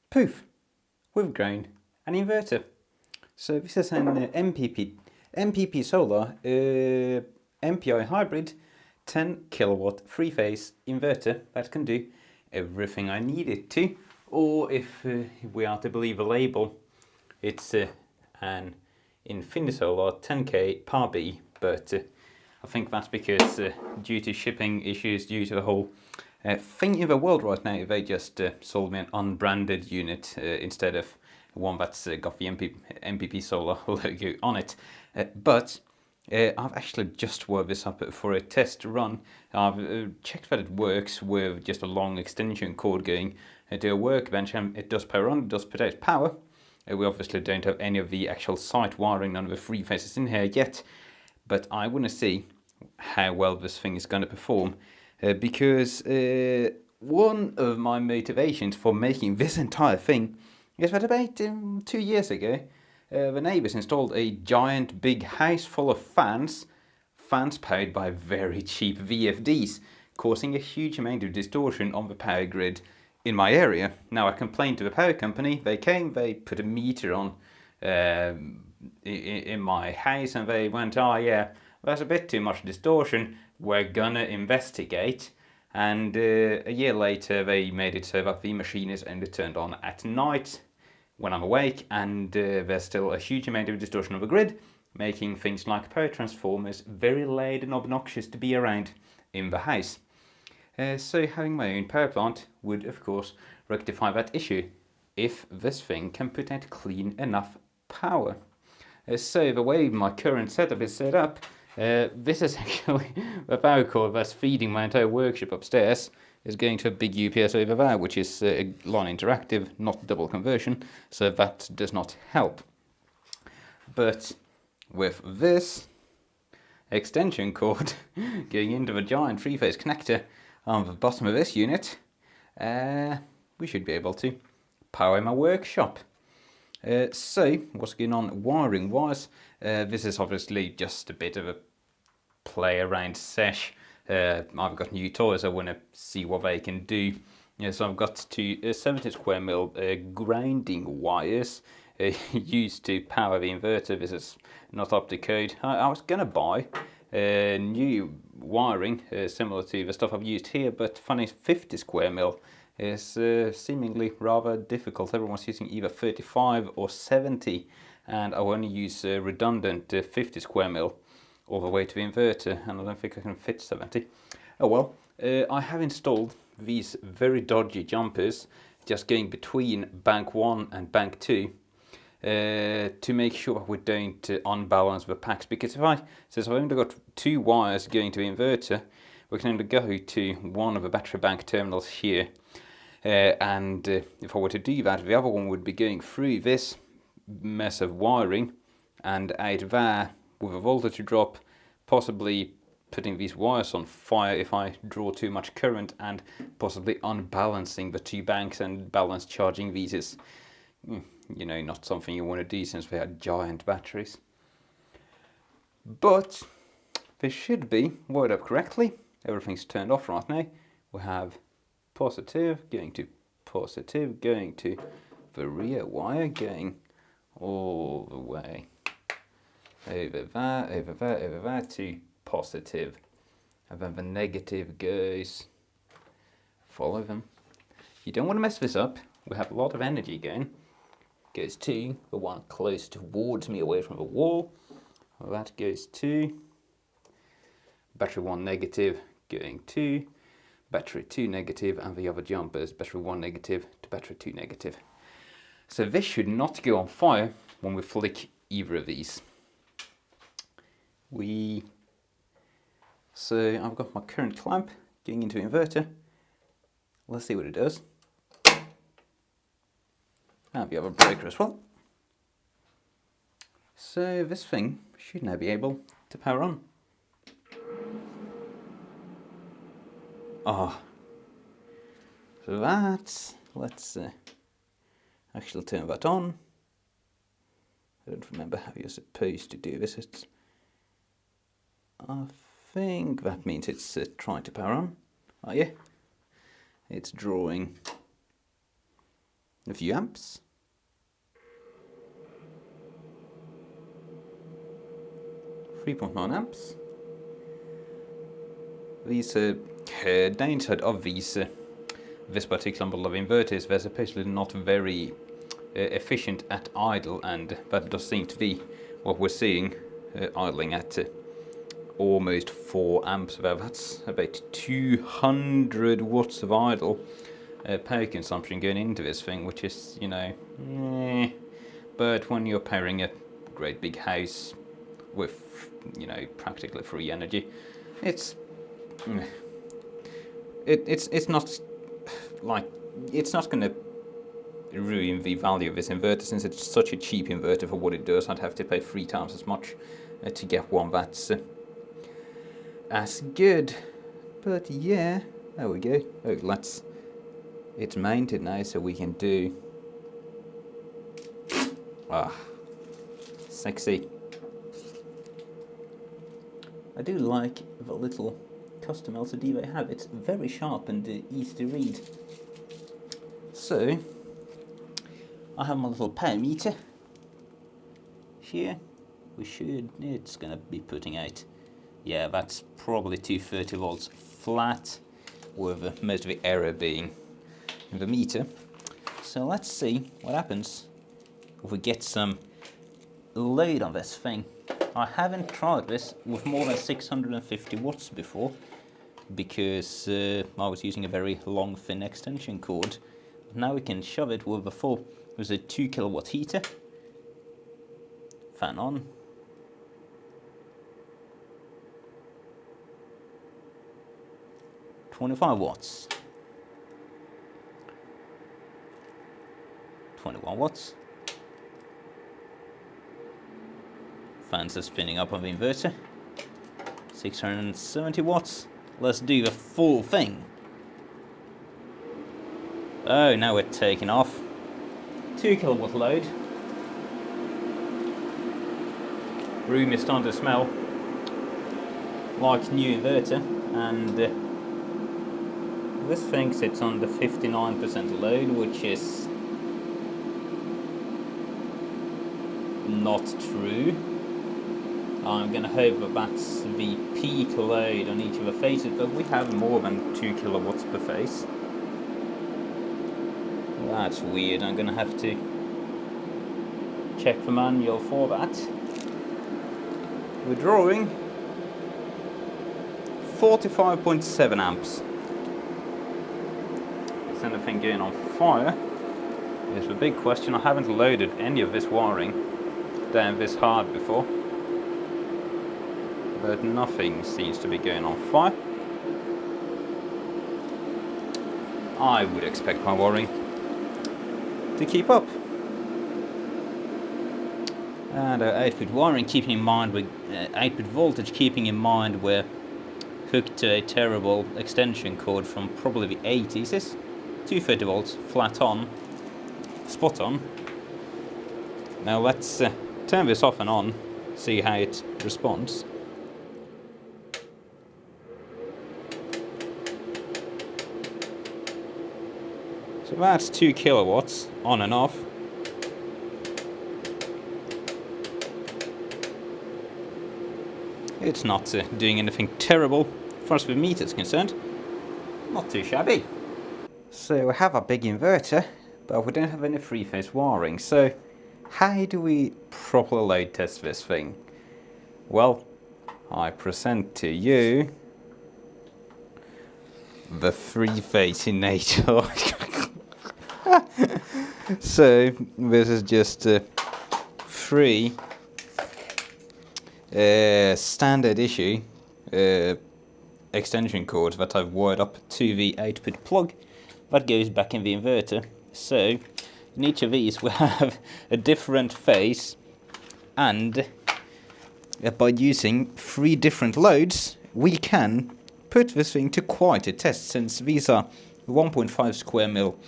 Poof! We've grown an inverter. So this is an MPP Solar MPI hybrid 10 kilowatt three-phase inverter that can do everything I need it to. Or if we are to believe a label, it's an Infinity Solar 10K Par B, but I think that's because due to shipping issues, due to the whole thing in the world right now, they just sold me an unbranded unit instead of one that's got the MPP Solar logo on it. But I've actually just worked this up for a test run. I've checked that it works with just a long extension cord going to a workbench, and it does power on, it does put out power. We obviously don't have any of the actual site wiring, none of the three phases in here yet, but I want to see how well this thing is going to perform, because one of my motivations for making this entire thing is that about 2 years ago, the neighbours installed a giant big house full of fans powered by very cheap VFDs, causing a huge amount of distortion on the power grid in my area. Now I complained to the power company, they came, they put a meter on in my house, and they went, oh yeah, there's a bit too much distortion, we're gonna investigate. And a year later they made it so that the machine is only turned on at night when I'm awake, and there's still a huge amount of distortion of the grid, making things like power transformers very loud and obnoxious to be around in the house. So having my own power plant would of course rectify that issue, if this thing can put out clean enough power. So the way my current setup is set up, this is actually the power cord that's feeding my entire workshop upstairs is going to a big UPS over there, which is line interactive, not double conversion, so that does not help. But with this extension cord going into the giant three-phase connector on the bottom of this unit, we should be able to power my workshop. So what's going on wiring wise? This is obviously just a bit of a play around sesh. I've got new toys, I want to see what they can do. So I've got two 70 square mil grounding wires used to power the inverter. This is not up to code. I was going to buy new wiring similar to the stuff I've used here, but funny, 50 square mil is seemingly rather difficult. Everyone's using either 35 or 70, and I only use redundant 50 square mil all the way to the inverter, and I don't think I can fit 70. Oh well, I have installed these very dodgy jumpers just going between bank 1 and bank 2 to make sure we don't unbalance the packs, because since I've only got 2 wires going to the inverter, we can only go to one of the battery bank terminals here, and if I were to do that, the other one would be going through this mess of wiring and out there with a voltage drop, possibly putting these wires on fire if I draw too much current, and possibly unbalancing the 2 banks, and balance charging these is, not something you want to do since they are giant batteries. But this should be wired up correctly. Everything's turned off right now. We have positive going to positive, going to the rear wire, going all the way over there to positive, and then the negative goes, follow them. You don't want to mess this up. We have a lot of energy going. Goes to the one close towards me away from the wall. That goes to battery 1 negative, going to battery 2 negative, and the other jumpers, battery 1 negative to battery 2 negative. So this should not go on fire when we flick either of these. So I've got my current clamp going into inverter. Let's see what it does. And the other breaker as well. So this thing should now be able to power on. So let's actually turn that on. I don't remember how you're supposed to do this. I think that means it's trying to power on. Oh yeah, it's drawing a few amps. .9 amps. These downside of this particular model of inverters, they're supposedly not very efficient at idle, and that does seem to be what we're seeing, idling at almost 4 amps. That's about 200 watts of idle power consumption going into this thing, which is, you know, but when you're powering a great big house with, you know, practically free energy, it's not like, it's not going to ruin the value of this inverter, since it's such a cheap inverter for what it does. I'd have to pay 3 times as much to get one that's as good. But yeah, there we go. Oh, it's mounted now, so we can do sexy. I do like the little custom LCD they have. It's very sharp and easy to read. So I have my little power meter here. It's gonna be putting out, yeah, that's probably 230 volts flat, with most of the error being in the meter. So let's see what happens if we get some load on this thing. I haven't tried this with more than 650 watts before, because I was using a very long thin extension cord. Now we can shove it with a 2 kilowatt heater. Fan on. $25 watts. 21 watts. Fans are spinning up on the inverter. 670 watts. Let's do the full thing. Oh, now we're taking off. 2 kilowatt load. Room is starting to smell like new inverter, and this thing sits on the 59% load, which is not true. I'm going to hope that that's the peak load on each of the phases, but we have more than 2 kilowatts per phase. That's weird. I'm going to have to check the manual for that. We're drawing 45.7 amps. Is anything going on fire? Is the big question. I haven't loaded any of this wiring down this hard before, but nothing seems to be going on fire. I would expect my wiring to keep up. And our output wiring, keeping in mind with output voltage, keeping in mind we're hooked to a terrible extension cord from probably the 80s. It's 230 volts, flat on, spot on. Now let's turn this off and on, see how it responds. So that's 2 kilowatts on and off. It's not doing anything terrible as far as the meter is concerned. Not too shabby. So we have a big inverter, but we don't have any three-phase wiring. So how do we properly load test this thing? Well, I present to you the three-phase in nature. So this is just three standard issue extension cords that I've wired up to the output plug that goes back in the inverter. So in each of these we have a different phase, and by using 3 different loads we can put this thing to quite a test. Since these are 1.5 square mil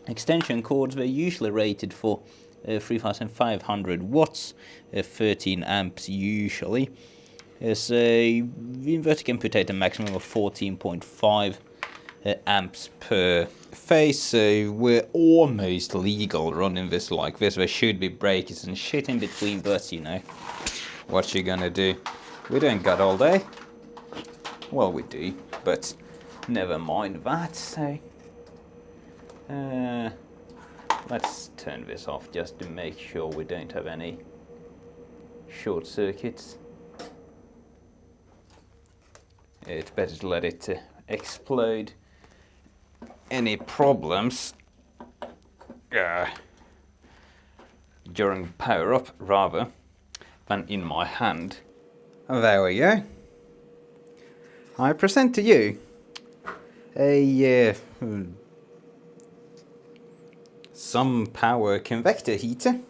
extension cords, they're usually rated for 3500 watts, 13 amps usually. So the inverter can put out a maximum of 14.5 amps per phase, so we're almost legal running this like this. There should be breakers and shit in between, but you know, what you gonna do? We don't got all day. Well, we do, but never mind that, so let's turn this off just to make sure we don't have any short circuits. It's better to let it explode. Any problems during power up rather than in my hand. There we go. I present to you a some power convector heater,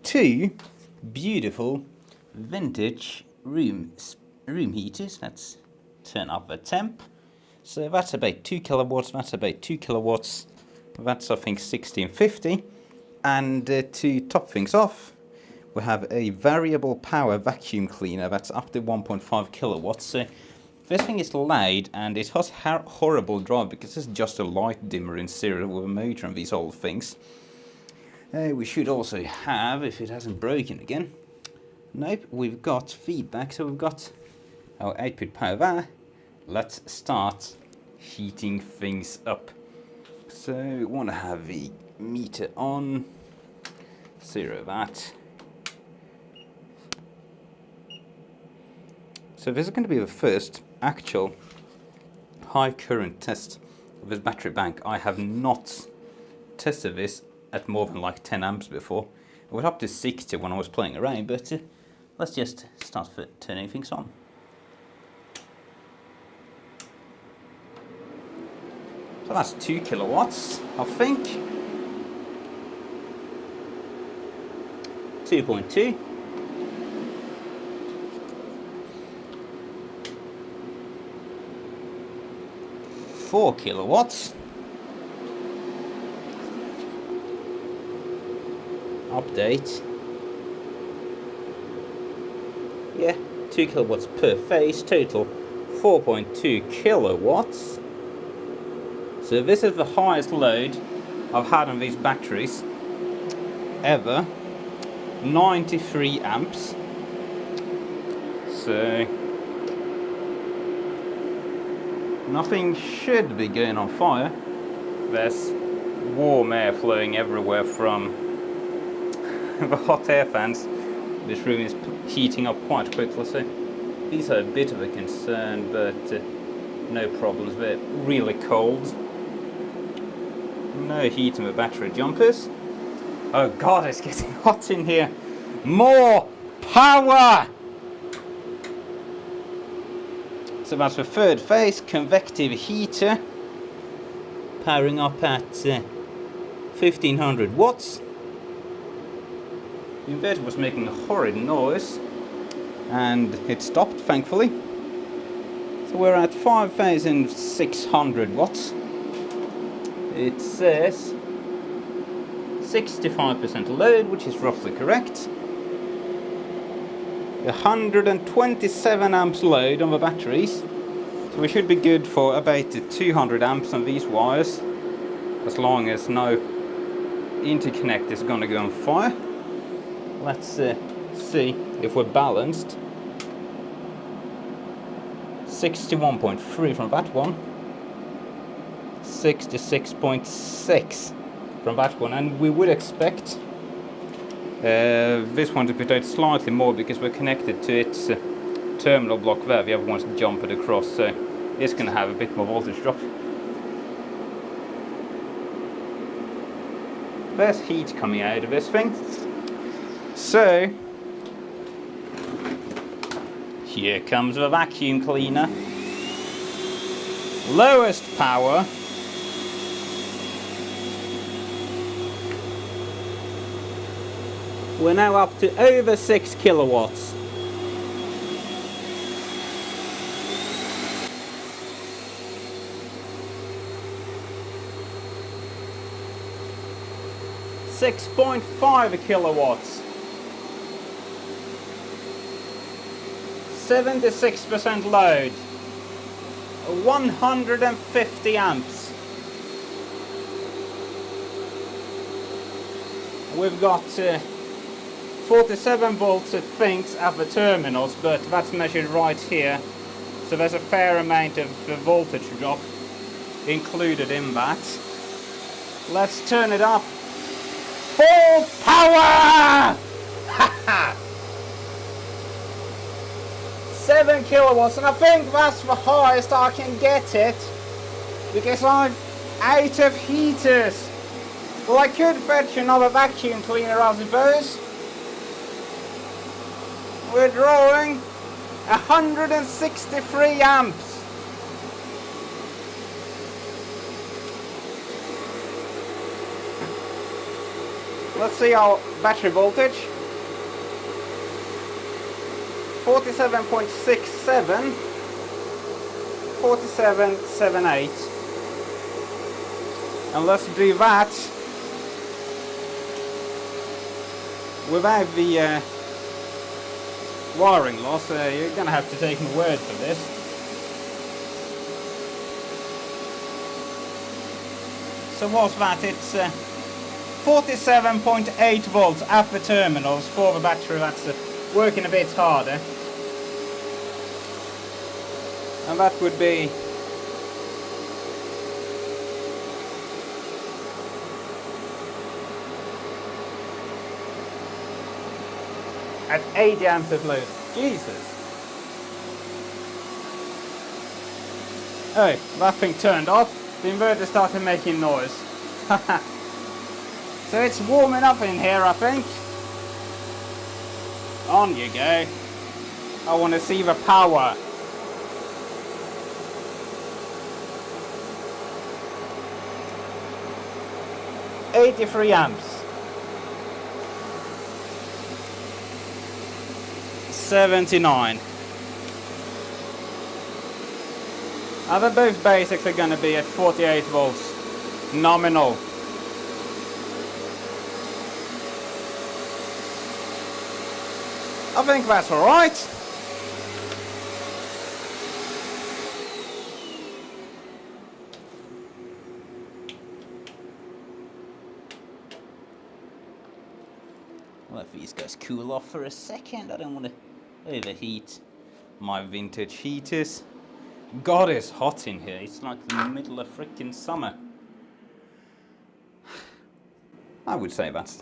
two beautiful vintage room heaters. Let's turn up the temp. So that's about 2 kilowatts, that's about 2 kilowatts, that's I think 1650. And to top things off, we have a variable power vacuum cleaner that's up to 1.5 kilowatts. So this thing is loud and it has horrible drive because it's just a light dimmer in serial with a motor and these old things. We should also have, if it hasn't broken again, nope, we've got feedback, so we've got our output power there. Let's start heating things up. So we want to have the meter on, 0 that. So this is going to be the first actual high current test of this battery bank. I have not tested this at more than like 10 amps before. I went up to 60 when I was playing around, but let's just start turning things on. So that's 2 kilowatts, I think. 2.2. Four kilowatts. Update. Yeah, 2 kilowatts per phase, total 4.2 kilowatts. So this is the highest load I've had on these batteries ever, 93 amps. So nothing should be going on fire. There's warm air flowing everywhere from the hot air fans. This room is heating up quite quickly, so these are a bit of a concern, but no problems. They're really cold. No heat in the battery jumpers. Oh god, it's getting hot in here. More power! So that's the third phase, convective heater. Powering up at 1500 watts. The inverter was making a horrid noise. And it stopped, thankfully. So we're at 5600 watts. It says 65% load, which is roughly correct. 127 amps load on the batteries. So we should be good for about 200 amps on these wires, as long as no interconnect is going to go on fire. Let's see if we're balanced. 61.3 from that one. 66.6 from that one, and we would expect this one to put out slightly more because we're connected to its terminal block there. The other one's jumped across, so it's going to have a bit more voltage drop. There's heat coming out of this thing. So here comes the vacuum cleaner. Lowest power. We're now up to over 6 kilowatts. .5 kilowatts. 76% load. 150 amps. We've got 47 volts it thinks at the terminals, but that's measured right here, so there's a fair amount of voltage drop included in that. Let's turn it up. Full power! 7 kilowatts, and I think that's the highest I can get it because I'm out of heaters. Well, I could fetch another vacuum cleaner, I suppose. We're drawing 163 amps. Let's see our battery voltage. 47.67, 47.78, and let's do that without the wiring loss. You're gonna have to take my word for this. So what's that? It's 47.8 volts at the terminals for the battery. That's working a bit harder, and that would be at 80 amps of load. Jesus. Oh, that thing turned off. The inverter started making noise. So it's warming up in here, I think. On you go. I want to see the power. $83 amps. 79. Now they're both basically going to be at 48 volts nominal. I think that's alright. Let these guys cool off for a second. I don't want to overheat my vintage heaters. God, it's hot in here. It's like the middle of freaking summer. I would say that's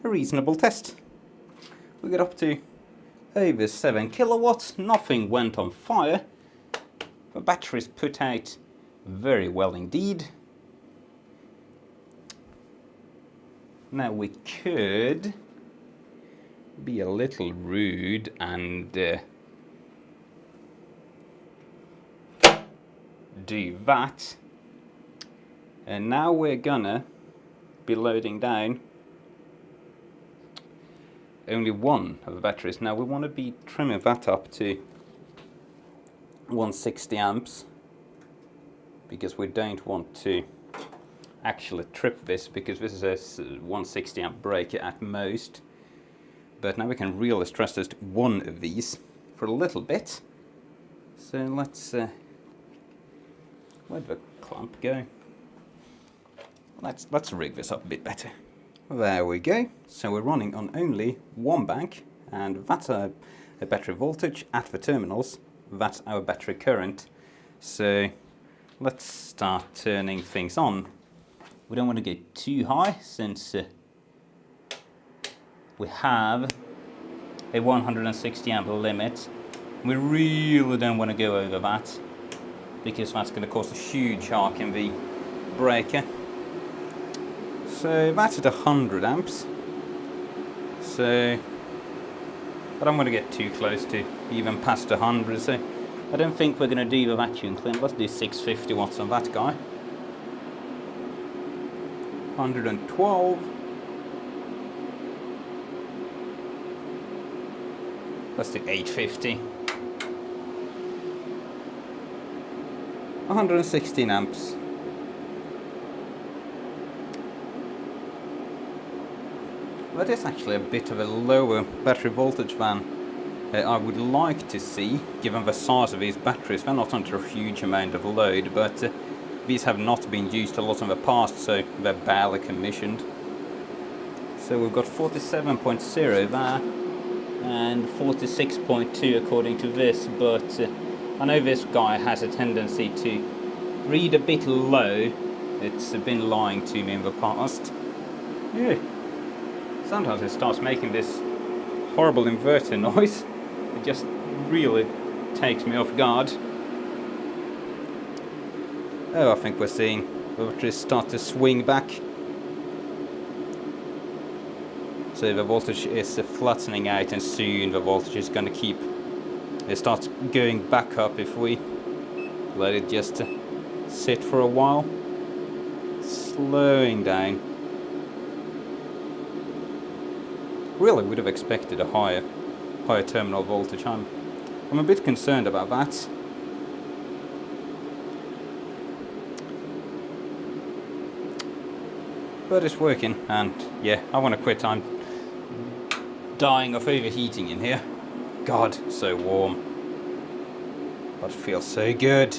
a reasonable test. We got up to over 7 kilowatts. Nothing went on fire. The battery's put out very well indeed. Now we could be a little rude and do that. And now we're gonna be loading down only one of the batteries. Now we want to be trimming that up to 160 amps because we don't want to actually trip this, because this is a 160 amp breaker at most. But now we can really stress test one of these for a little bit. So let's where'd the clamp go? Let's rig this up a bit better. There we go. So we're running on only one bank, and that's a battery voltage at the terminals. That's our battery current. So let's start turning things on. We don't want to get too high since we have a 160 amp limit. We really don't want to go over that because that's going to cause a huge arc in the breaker. So that's at 100 amps. So I don't want to get too close to even past 100. So I don't think we're going to do the vacuum cleaner. Let's do 650 watts on that guy. 112. Let's do 850. 116 amps. That is actually a bit of a lower battery voltage than I would like to see, given the size of these batteries, they're not under a huge amount of load, but these have not been used a lot in the past, so they're barely commissioned. So we've got 47.0 there, and 46.2 according to this, but I know this guy has a tendency to read a bit low. It's been lying to me in the past. Yeah. Sometimes it starts making this horrible inverter noise. It just really takes me off guard. Oh, I think we're seeing the batteries start to swing back. So the voltage is flattening out, and soon the voltage is going to keep... It starts going back up if we let it just sit for a while. Slowing down. Really would have expected a higher terminal voltage. I'm a bit concerned about that. But it's working, and yeah, I want to quit. I'm dying of overheating in here. God, so warm. But it feels so good.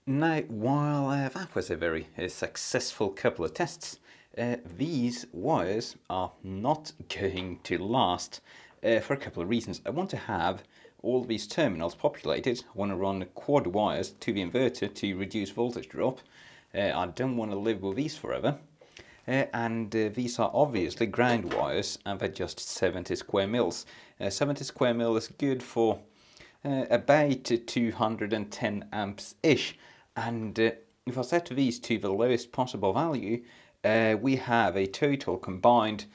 Now, while that was a very successful couple of tests, these wires are not going to last for a couple of reasons. I want to have all these terminals populated. I want to run quad wires to the inverter to reduce voltage drop. I don't want to live with these forever. And these are obviously ground wires, and they're just 70 square mils. 70 square mil is good for about 210 amps-ish. And if I set these to the lowest possible value, we have a total combined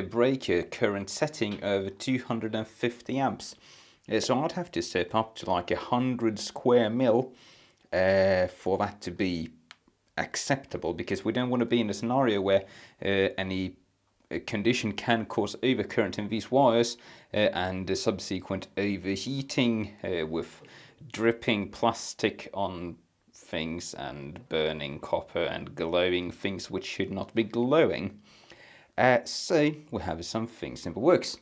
breaker current setting of 250 amps. So I'd have to step up to like 100 square mil for that to be acceptable, because we don't want to be in a scenario where any condition can cause overcurrent in these wires and the subsequent overheating with dripping plastic on things and burning copper and glowing things which should not be glowing. So we have some things in the works,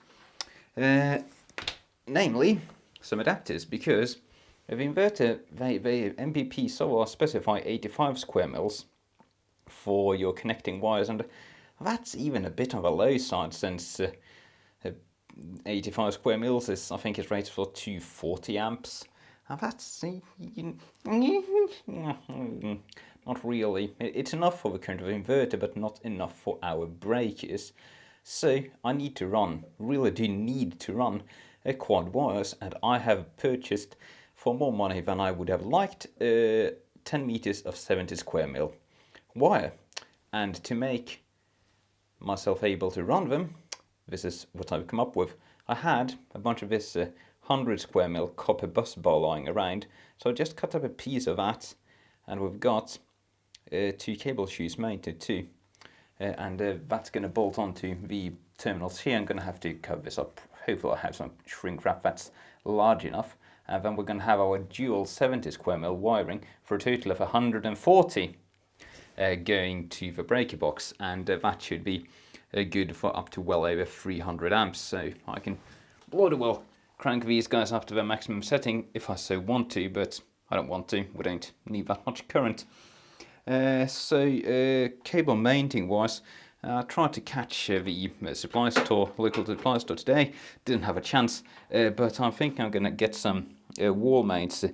namely some adapters, because the inverter, the MPP Solar specify 85 square mils for your connecting wires, and that's even a bit on the low side, since 85 square mils is, I think, is rated for 240 amps. And that's not really. It's enough for the current of the inverter, but not enough for our breakers. So I need to run, really do need to run quad wires, and I have purchased, for more money than I would have liked, 10 meters of 70 square mil wire. And to make myself able to run them, this is what I've come up with. I had a bunch of this 100 square mil copper bus bar lying around, so I just cut up a piece of that, and we've got 2 cable shoes mounted too. And that's going to bolt onto the terminals here. I'm going to have to cover this up. Hopefully I have some shrink wrap that's large enough. And then we're going to have our dual 70 square mil wiring for a total of 140 going to the breaker box. And that should be good for up to well over 300 amps. So I can bloody well crank these guys up to their maximum setting if I so want to, but I don't want to. We don't need that much current. Cable mounting wise, I tried to catch the supply store, local supply store today. Didn't have a chance, but I think I'm going to get some wall mounts,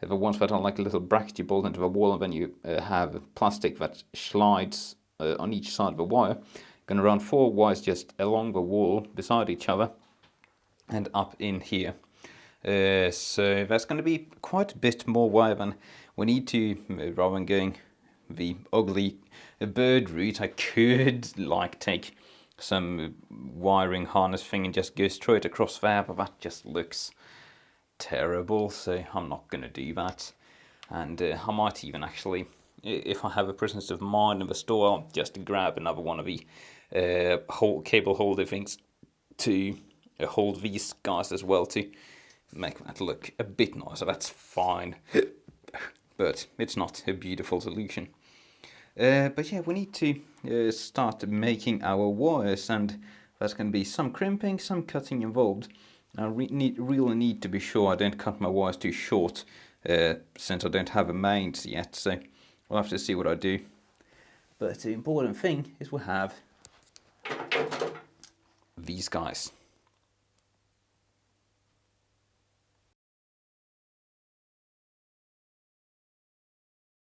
the ones that are like a little bracket you bolt into the wall, and then you have plastic that slides on each side of the wire. Going to run 4 wires just along the wall beside each other and up in here. So that's going to be quite a bit more wire than we need to, rather than going the ugly bird route. I could like take some wiring harness thing and just go straight across there, but that just looks terrible, so I'm not going to do that. And I might even actually, if I have a presence of mind in the store, I'll just grab another one of the cable holder things to hold these guys as well, to make that look a bit nicer. That's fine, but it's not a beautiful solution. But yeah, we need to start making our wires, and there's going to be some crimping, some cutting involved. I really need to be sure I don't cut my wires too short, since I don't have a mains yet, so we'll have to see what I do. But the important thing is we have these guys.